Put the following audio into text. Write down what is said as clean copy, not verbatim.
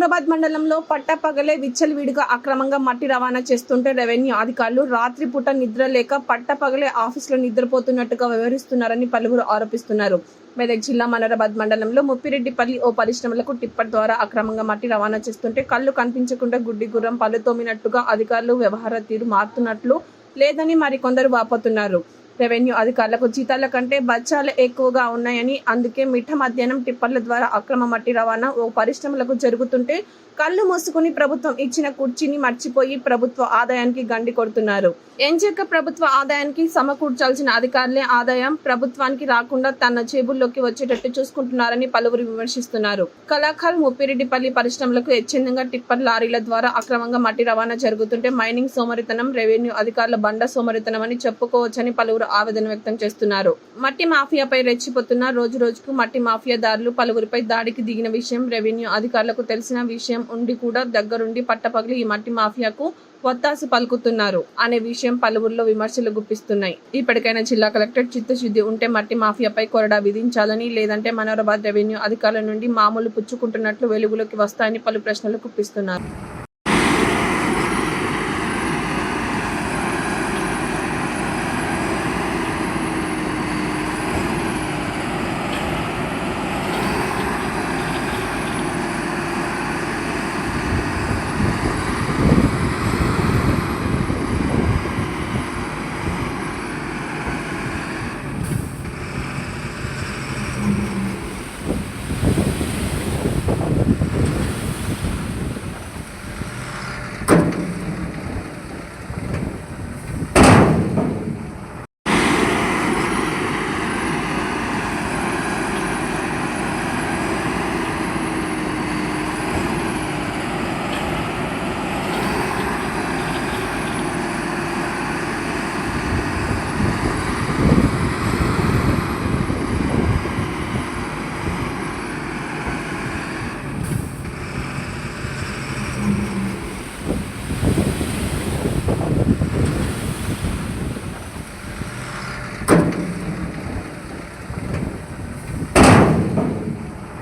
మనోరాబాద్ మండలంలో పట్టపగలే విచ్చలవిడిగా అక్రమంగా మట్టి రవాణా చేస్తుంటే రెవెన్యూ అధికారులు రాత్రిపూట నిద్ర లేక పట్టపగలే ఆఫీసులో నిద్రపోతున్నట్టుగా వ్యవహరిస్తున్నారని పలువురు ఆరోపిస్తున్నారు. మెదక్ జిల్లా మనోరాబాద్ మండలంలో ముప్పిరెడ్డిపల్లి ఓ పరిశ్రమలకు టిప్పర్ ద్వారా అక్రమంగా మట్టి రవాణా చేస్తుంటే కళ్ళు కనిపించకుండా గుడ్డి గుర్రం పళ్ళు తోమినట్టుగా అధికారులు వ్యవహార తీరు మారుతున్నట్లు లేదని మరికొందరు వాపోతున్నారు. రెవెన్యూ అధికారులకు జీతాల కంటే బచ్చాలు ఎక్కువగా ఉన్నాయని, అందుకే మిట్ట మధ్యాహ్నం టిప్పర్ల ద్వారా అక్రమ మట్టి రవాణా ఓ పరిశ్రమలకు జరుగుతుంటే కళ్ళు మూసుకుని ప్రభుత్వం ఇచ్చిన కుర్చీని మర్చిపోయి ప్రభుత్వ ఆదాయానికి గండి కొడుతున్నారు. ఎంచక్క ప్రభుత్వ ఆదాయానికి సమకూర్చాల్సిన అధికారులే ఆదాయం ప్రభుత్వానికి రాకుండా తన జేబుల్లోకి వచ్చేటట్టు చూసుకుంటున్నారని పలువురు విమర్శిస్తున్నారు. కళాఖాల్ ముప్పిరెడ్డిపల్లి పరిశ్రమలకు ఎచ్చెందంగా టిప్పర్ లారీల ద్వారా అక్రమంగా మట్టి రవాణా జరుగుతుంటే మైనింగ్ సోమరితనం, రెవెన్యూ అధికారుల బండ సోమరితనం అని చెప్పుకోవచ్చని పలువురు ఆవేదన వ్యక్తం చేస్తున్నారు. మట్టి మాఫియాపై రెచ్చిపోతున్న రోజు రోజుకు మట్టి మాఫియాదారులు పలువురిపై దాడికి దిగిన విషయం రెవెన్యూ అధికారులకు తెలిసిన విషయం ఉండి కూడా దగ్గరుండి పట్టపగలి ఈ మట్టి మాఫియాకు వత్తాసు పలుకుతున్నారు అనే విషయం పలువురిలో విమర్శలు గుప్పిస్తున్నాయి. ఇప్పటికైనా జిల్లా కలెక్టర్ చిత్తశుద్ధి ఉంటే మట్టి మాఫియాపై కొరడా విధించాలని, లేదంటే మనోరాబాద్ రెవెన్యూ అధికారుల నుండి మామూలు పుచ్చుకుంటున్నట్లు వెలుగులోకి వస్తాయని పలు ప్రశ్నలు గుప్పిస్తున్నారు.